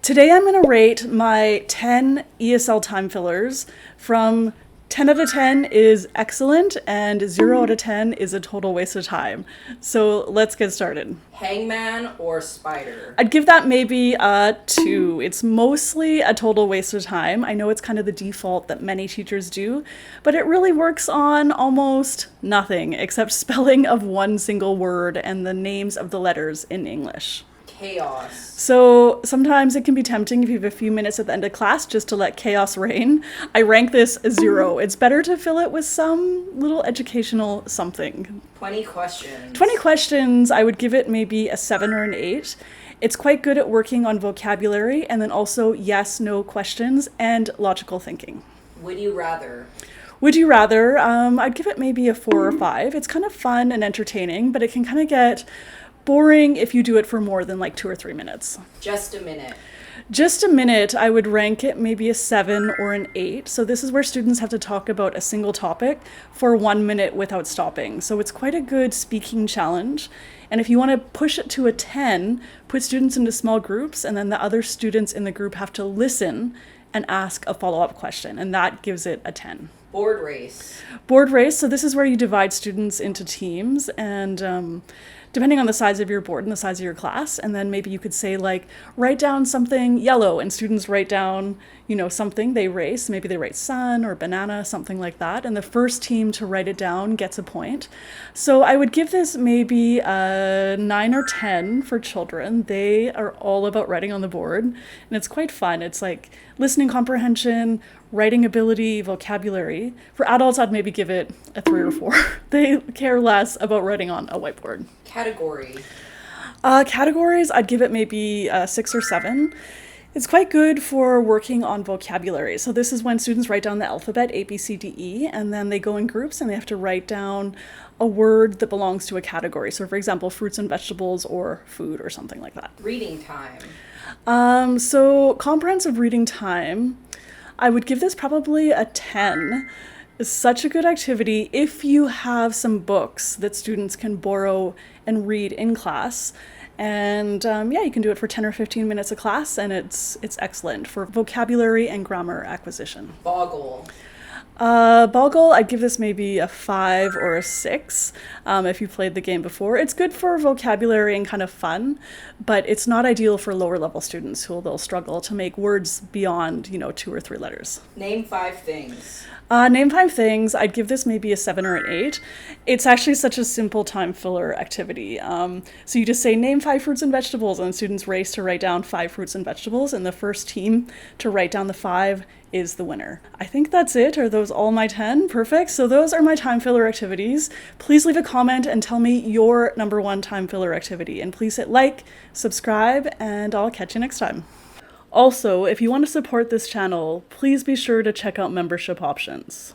Today I'm going to rate my 10 ESL time fillers from 10 out of 10 is excellent and 0 out of 10 is a total waste of time. So let's get started. Hangman or Spider? I'd give that maybe a 2. It's mostly a total waste of time. I know it's kind of the default that many teachers do, but it really works on almost nothing except spelling of one single word and the names of the letters in English. Chaos. So sometimes it can be tempting if you have a few minutes at the end of class just to let chaos reign. I rank this a 0. It's better to fill it with some little educational something. 20 questions. 20 questions, I would give it maybe a 7 or an 8. It's quite good at working on vocabulary and then also yes, no questions and logical thinking. Would you rather? Would you rather? I'd give it maybe a 4 or 5. It's kind of fun and entertaining, but it can kind of get boring if you do it for more than like 2 or 3 minutes. Just a minute. Just a minute, I would rank it maybe a 7 or an 8. So this is where students have to talk about a single topic for 1 minute without stopping. So it's quite a good speaking challenge. And if you want to push it to a 10, put students into small groups and then the other students in the group have to listen and ask a follow-up question. And that gives it a 10. Board race. Board race, so this is where you divide students into teams and depending on the size of your board and the size of your class, and then maybe you could say like, write down something yellow, and students write down, something they race. Maybe they write sun or banana, something like that, and the first team to write it down gets a point. So I would give this maybe a 9 or 10 for children. They are all about writing on the board, and it's quite fun. It's like listening comprehension, writing ability, vocabulary. For adults, I'd maybe give it a 3 or 4. They care less about writing on a whiteboard. Category. Categories, I'd give it maybe a 6 or 7. It's quite good for working on vocabulary. So this is when students write down the alphabet, A, B, C, D, E, and then they go in groups and they have to write down a word that belongs to a category. So for example, fruits and vegetables or food or something like that. Reading time. So comprehensive reading time, I would give this probably a 10. It's such a good activity if you have some books that students can borrow and read in class. And you can do it for 10 or 15 minutes a class, and it's excellent for vocabulary and grammar acquisition. Boggle. Boggle, I'd give this maybe a 5 or a 6 if you played the game before. It's good for vocabulary and kind of fun, but it's not ideal for lower level students who they'll struggle to make words beyond, 2 or 3 letters. Name 5 things. Name 5 things, I'd give this maybe a 7 or an 8. It's actually such a simple time filler activity. So you just say name 5 fruits and vegetables, and students race to write down 5 fruits and vegetables, and the first team to write down the 5 is the winner. I think that's it. Are those all my 10? Perfect. So those are my time filler activities. Please leave a comment and tell me your number 1 time filler activity. And please hit like, subscribe, and I'll catch you next time. Also, if you want to support this channel, please be sure to check out membership options.